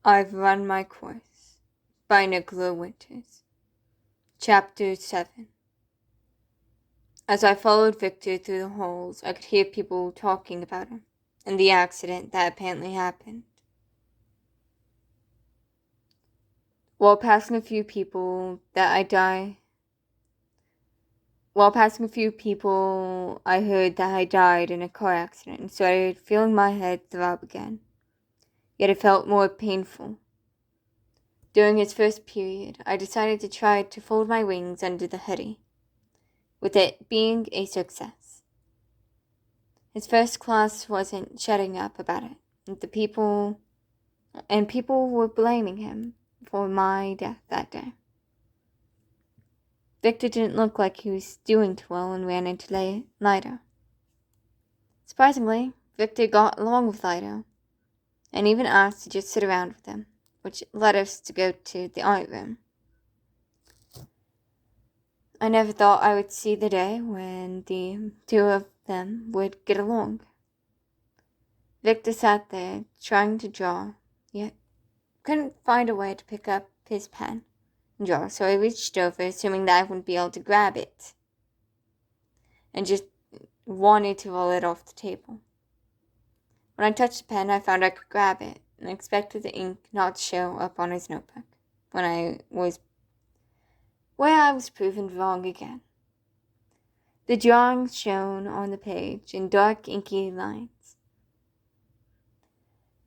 I've Run My Course by Nicola Winters. Chapter 7. As I followed Victor through the halls, I could hear people talking about him and the accident that apparently happened. While passing a few people, I heard that I died in a car accident and started feeling my head throb again. Yet it felt more painful. During his first period, I decided to try to fold my wings under the hoodie, with it being a success. His first class wasn't shutting up about it, people were blaming him for my death that day. Victor didn't look like he was doing too well and ran into Lydo. Surprisingly, Victor got along with Lydo, and even asked to just sit around with him, which led us to go to the art room. I never thought I would see the day when the two of them would get along. Victor sat there, trying to draw, yet couldn't find a way to pick up his pen and draw, so I reached over, assuming that I wouldn't be able to grab it, and just wanted to roll it off the table. When I touched the pen, I found I could grab it, and expected the ink not to show up on his notebook, where I was proven wrong again. The drawings shown on the page in dark, inky lines.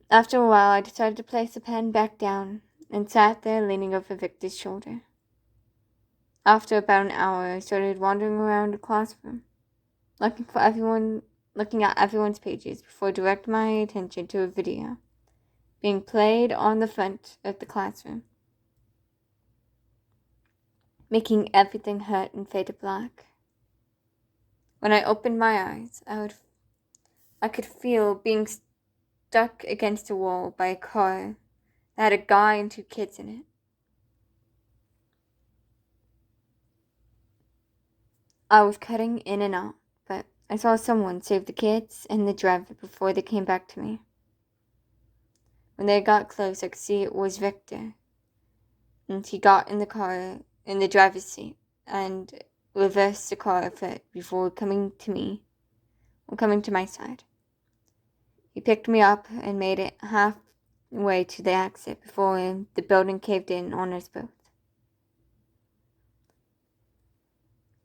After a while, I decided to place the pen back down and sat there leaning over Victor's shoulder. After about an hour, I started wandering around the classroom, looking at everyone's pages before directing my attention to a video being played on the front of the classroom, making everything hurt and fade to black. When I opened my eyes, I could feel being stuck against a wall by a car that had a guy and two kids in it. I was cutting in and out, but I saw someone save the kids and the driver before they came back to me. When they got close, I could see it was Victor, and he got in the driver's seat, and reversed the car a foot before coming to my side. He picked me up and made it halfway to the exit before the building caved in on us both.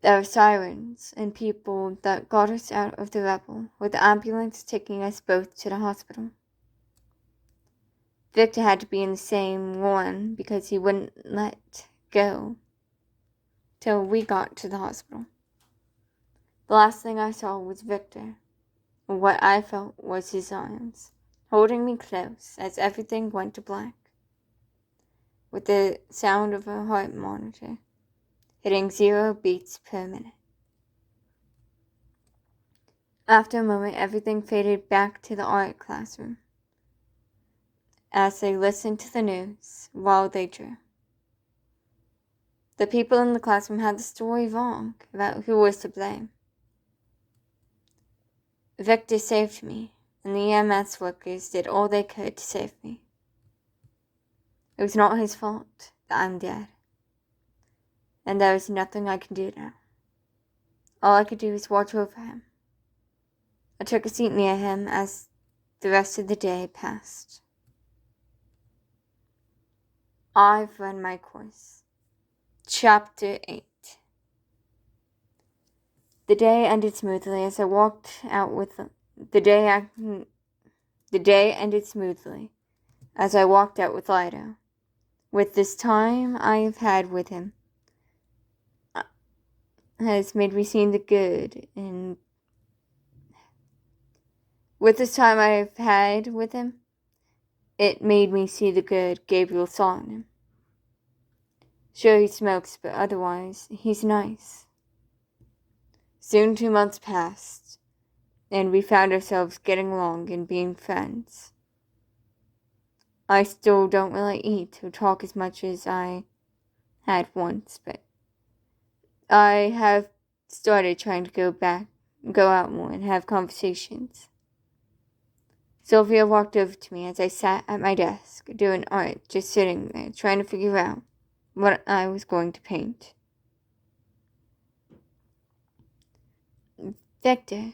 There were sirens and people that got us out of the rubble, with the ambulance taking us both to the hospital. Victor had to be in the same one because he wouldn't let go till we got to the hospital. The last thing I saw was Victor. What I felt was his arms, holding me close as everything went to black, with the sound of a heart monitor hitting 0 beats per minute. After a moment, everything faded back to the art classroom as they listened to the news while they drew. The people in the classroom had the story wrong about who was to blame. Victor saved me, and the EMS workers did all they could to save me. It was not his fault that I'm dead, and there is nothing I can do now. All I could do is watch over him. I took a seat near him as the rest of the day passed. I've Run My Course. Chapter 8. The day ended smoothly as I walked out with Lydo. With this time I've had with him has made me see the good in it made me see the good Gabriel saw in him. Sure, he smokes, but otherwise he's nice. Soon 2 months passed, and we found ourselves getting along and being friends. I still don't really eat or talk as much as I had once, but I have started trying to go out more and have conversations. Sylvia walked over to me as I sat at my desk doing art, just sitting there, trying to figure out what I was going to paint. Victor,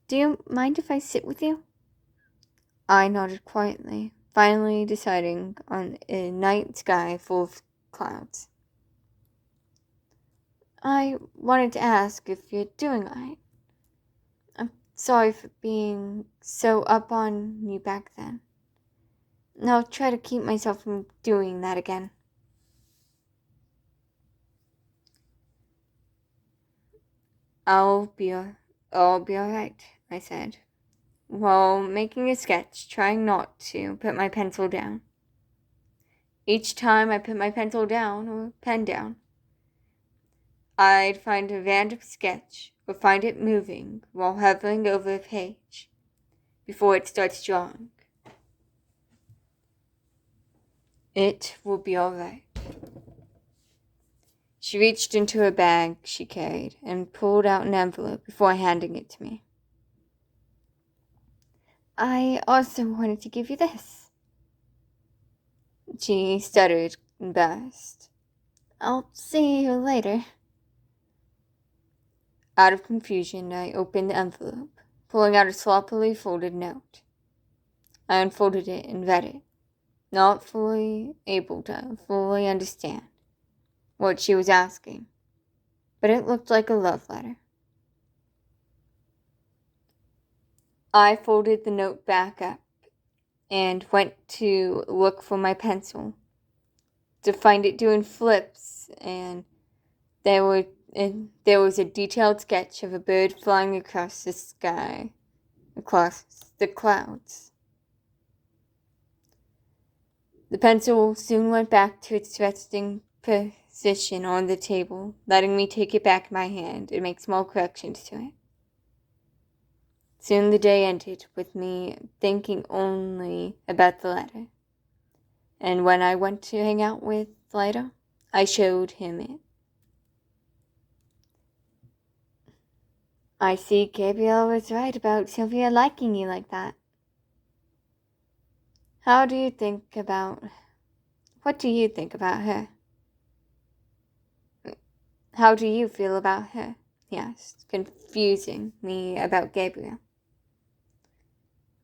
do you mind if I sit with you? I nodded quietly, finally deciding on a night sky full of clouds. I wanted to ask if you're doing alright. I'm sorry for being so up on you back then. And I'll try to keep myself from doing that again. I'll be alright, I said, while making a sketch, trying not to put my pencil down. Each time I put my pencil down or pen down, I'd find a random sketch or find it moving while hovering over a page before it starts drawing. It will be alright. She reached into a bag she carried and pulled out an envelope before handing it to me. I also wanted to give you this. She stuttered, embarrassed. I'll see you later. Out of confusion, I opened the envelope, pulling out a sloppily folded note. I unfolded it and read it, not fully able to fully understand what she was asking, but it looked like a love letter. I folded the note back up and went to look for my pencil to find it doing flips, and there was a detailed sketch of a bird flying across the sky, across the clouds. The pencil soon went back to its resting position on the table, letting me take it back in my hand and make small corrections to it. Soon the day ended with me thinking only about the letter. And when I went to hang out with Lydo, I showed him it. I see Gabriel was right about Sylvia liking you like that. What do you think about her? How do you feel about her? He asked, confusing me about Gabriel.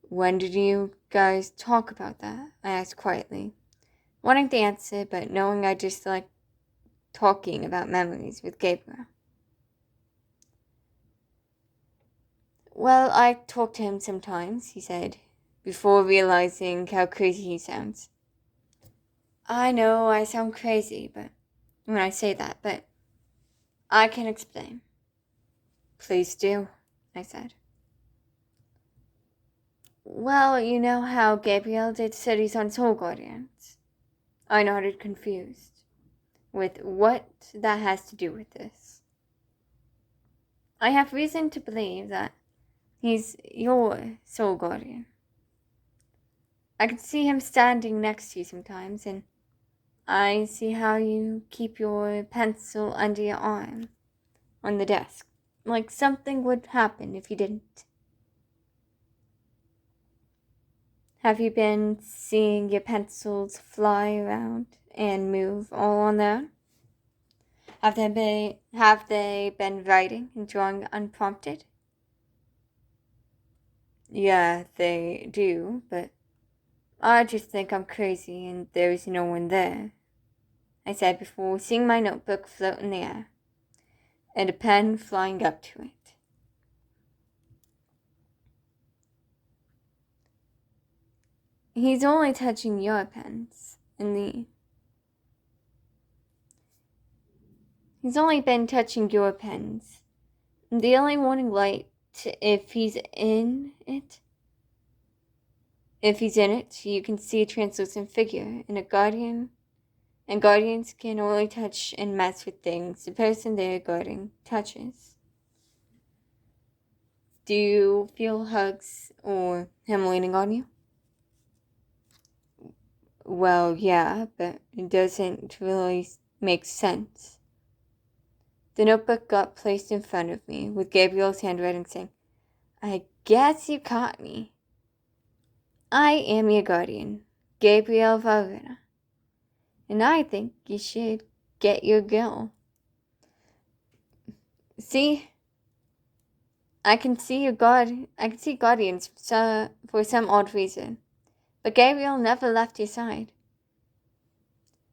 When did you guys talk about that? I asked quietly, wanting to answer, but knowing I just liked talking about memories with Gabriel. Well, I talk to him sometimes, he said, before realizing how crazy he sounds. I know I sound crazy, but when I say that, but I can explain. Please do, I said. Well, you know how Gabriel did studies on soul guardians? I nodded, confused with what that has to do with this. I have reason to believe that he's your soul guardian. I can see him standing next to you sometimes, and I see how you keep your pencil under your arm on the desk, like something would happen if you didn't. Have you been seeing your pencils fly around and move all on their own? Have they been writing and drawing unprompted? Yeah, they do, but I just think I'm crazy and there's no one there, I said before seeing my notebook float in the air and a pen flying up to it. He's only touching your pens He's only been touching your pens. The only warning light, if he's in it, you can see a translucent figure in a guardian, and guardians can only touch and mess with things the person they're guarding touches. Do you feel hugs or him leaning on you? Well, yeah, but it doesn't really make sense. The notebook got placed in front of me, with Gabriel's handwriting saying, I guess you caught me. I am your guardian, Gabriel Valvena, and I think you should get your girl. See, I can see guardians for some odd reason, but Gabriel never left your side.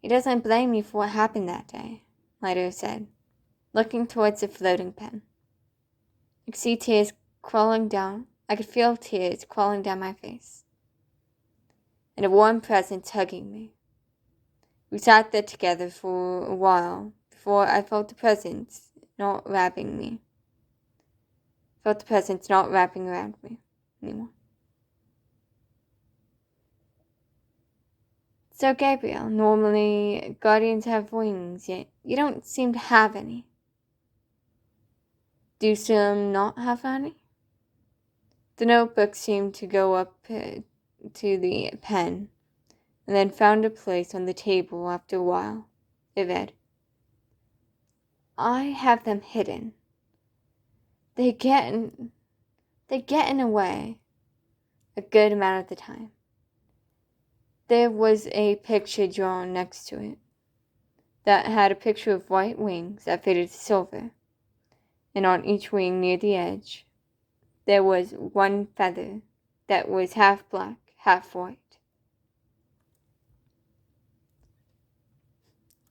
He doesn't blame you for what happened that day, Lydo said, looking towards the floating pen. I could feel tears crawling down my face, and a warm presence hugging me. We sat there together for a while before I felt the presence not wrapping around me anymore. So, Gabriel, normally guardians have wings, yet you don't seem to have any. Do some not have any? The notebook seemed to go up to the pen, and then found a place on the table after a while. It read, I have them hidden. They get in a way a good amount of the time. There was a picture drawn next to it that had a picture of white wings that faded to silver, and on each wing near the edge there was one feather that was half black, half white.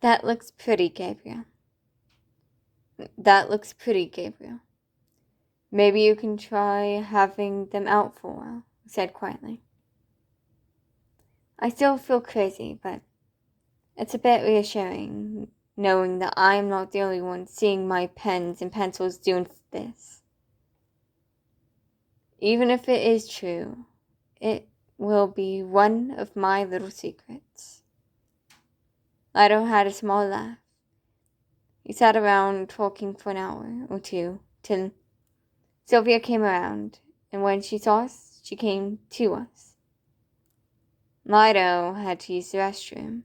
That looks pretty, Gabriel. Maybe you can try having them out for a while, he said quietly. I still feel crazy, but it's a bit reassuring knowing that I am not the only one seeing my pens and pencils doing this. Even if it is true, it will be one of my little secrets. Lydo had a small laugh. He sat around talking for an hour or two till Sylvia came around, and when she saw us, she came to us. Lydo had to use the restroom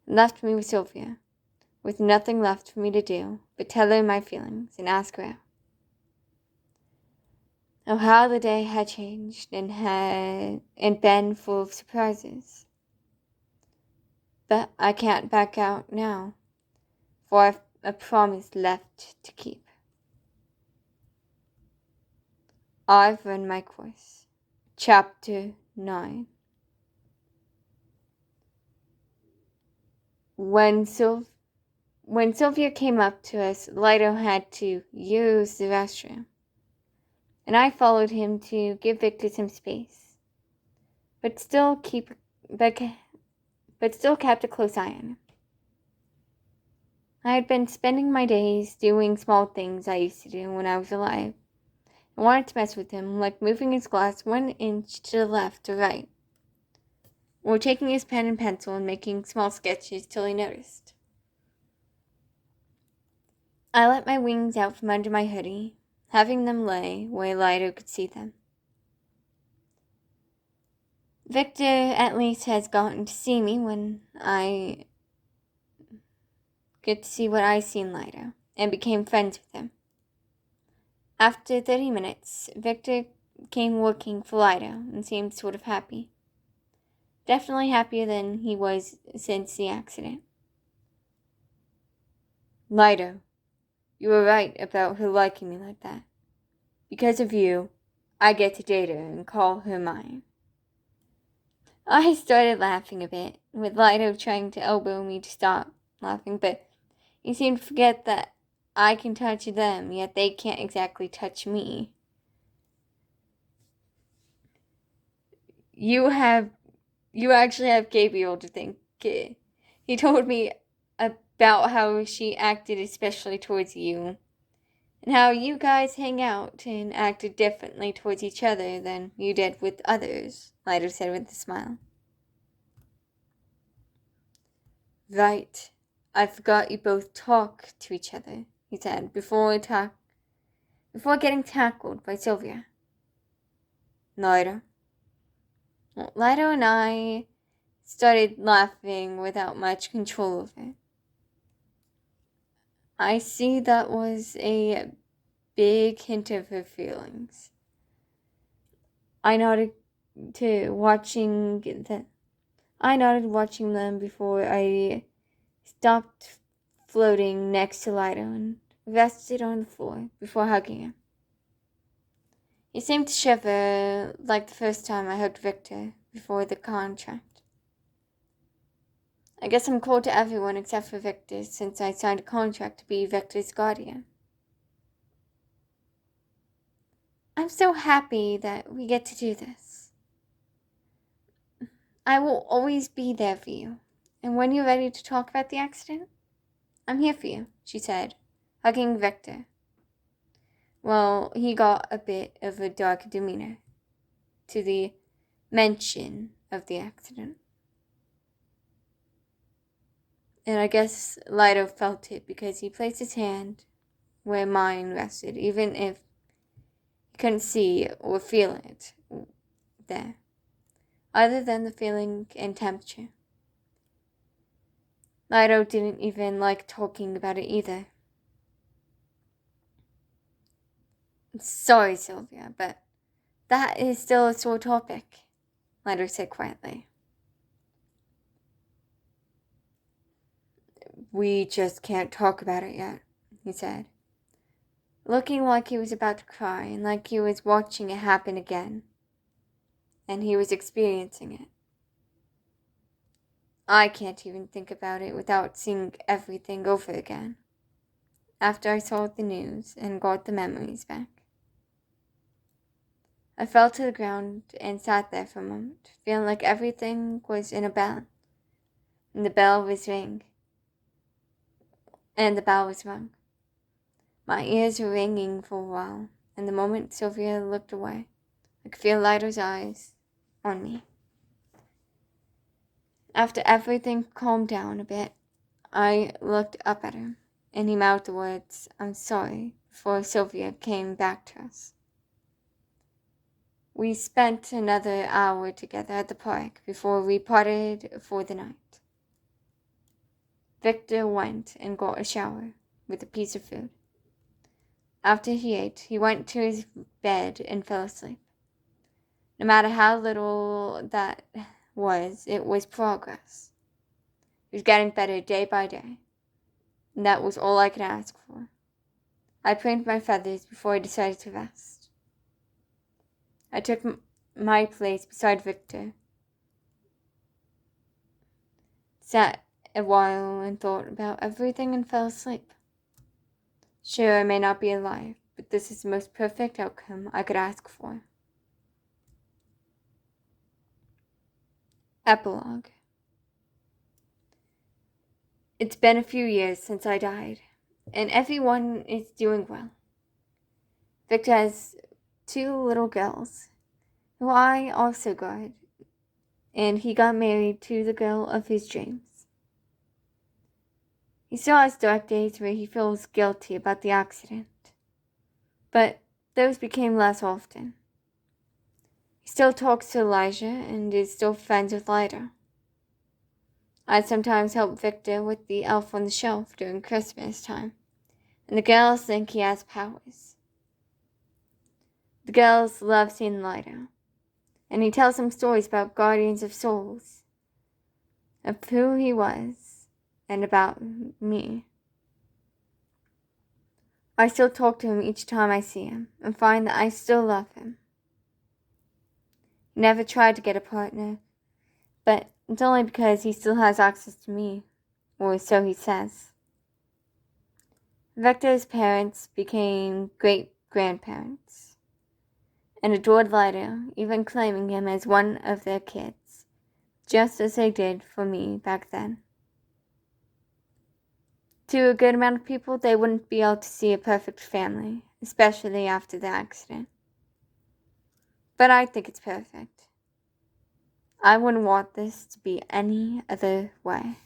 and left me with Sylvia, with nothing left for me to do but tell her my feelings and ask her out. Oh, how the day had changed and been full of surprises. But I can't back out now, for I've a promise left to keep. I've run my course. Chapter 9. When Sylvia came up to us, Lydo had to use the restroom, and I followed him to give Victor some space, but still kept a close eye on him. I had been spending my days doing small things I used to do when I was alive. I wanted to mess with him, like moving his glass 1 inch to the left or right, or taking his pen and pencil and making small sketches till he noticed. I let my wings out from under my hoodie, having them lay where Lydo could see them. Victor at least has gotten to see me when I get to see what I see in Lydo, and became friends with him. After 30 minutes, Victor came working for Lydo and seemed sort of happy. Definitely happier than he was since the accident. Lydo, you were right about her liking me like that. Because of you, I get to date her and call her mine. I started laughing a bit, with Lydo trying to elbow me to stop laughing, but he seemed to forget that I can touch them, yet they can't exactly touch me. You actually have Gabriel to thank. He told me about how she acted especially towards you, and how you guys hang out and acted differently towards each other than you did with others, Lydo said with a smile. Right. I forgot you both talk to each other, he said, before getting tackled by Sylvia. Lydo. Well, Lydo and I started laughing without much control of it. I see that was a big hint of her feelings. I nodded to watching them. I nodded, watching them before I stopped floating next to Lydo and rested on the floor before hugging him. He seemed to shiver like the first time I hugged Victor before the contract. I guess I'm cold to everyone except for Victor since I signed a contract to be Victor's guardian. I'm so happy that we get to do this. I will always be there for you, and when you're ready to talk about the accident, I'm here for you, she said, hugging Victor. Well, he got a bit of a dark demeanor to the mention of the accident. And I guess Lydo felt it because he placed his hand where mine rested, even if he couldn't see or feel it there, other than the feeling and temperature. Lydo didn't even like talking about it either. Sorry, Sylvia, but that is still a sore topic, Lydo said quietly. We just can't talk about it yet, he said, looking like he was about to cry and like he was watching it happen again, and he was experiencing it. I can't even think about it without seeing everything over again, after I saw the news and got the memories back. I fell to the ground and sat there for a moment, feeling like everything was in a balance, and the bell was rung. My ears were ringing for a while, and the moment Sylvia looked away, I could feel Lydo's eyes on me. After everything calmed down a bit, I looked up at him, and he mouthed the words, "I'm sorry," before Sylvia came back to us. We spent another hour together at the park before we parted for the night. Victor went and got a shower with a piece of food. After he ate, he went to his bed and fell asleep. No matter how little that was, it was progress. He was getting better day by day, and that was all I could ask for. I preened my feathers before I decided to rest. I took my place beside Victor, sat a while and thought about everything and fell asleep. Sure, I may not be alive, but this is the most perfect outcome I could ask for. Epilog. It's been a few years since I died, and everyone is doing well. Victor has 2 little girls, who I also guard, and he got married to the girl of his dreams. He still has dark days where he feels guilty about the accident, but those became less often. He still talks to Elijah and is still friends with Lydo. I sometimes help Victor with the elf on the shelf during Christmas time, and the girls think he has powers. The girls love seeing Lydo, and he tells them stories about guardians of souls, of who he was, and about me. I still talk to him each time I see him, and find that I still love him. He never tried to get a partner, but it's only because he still has access to me, or so he says. Victor's parents became great-grandparents, and adored Lydo, even claiming him as one of their kids, just as they did for me back then. To a good amount of people, they wouldn't be able to see a perfect family, especially after the accident. But I think it's perfect. I wouldn't want this to be any other way.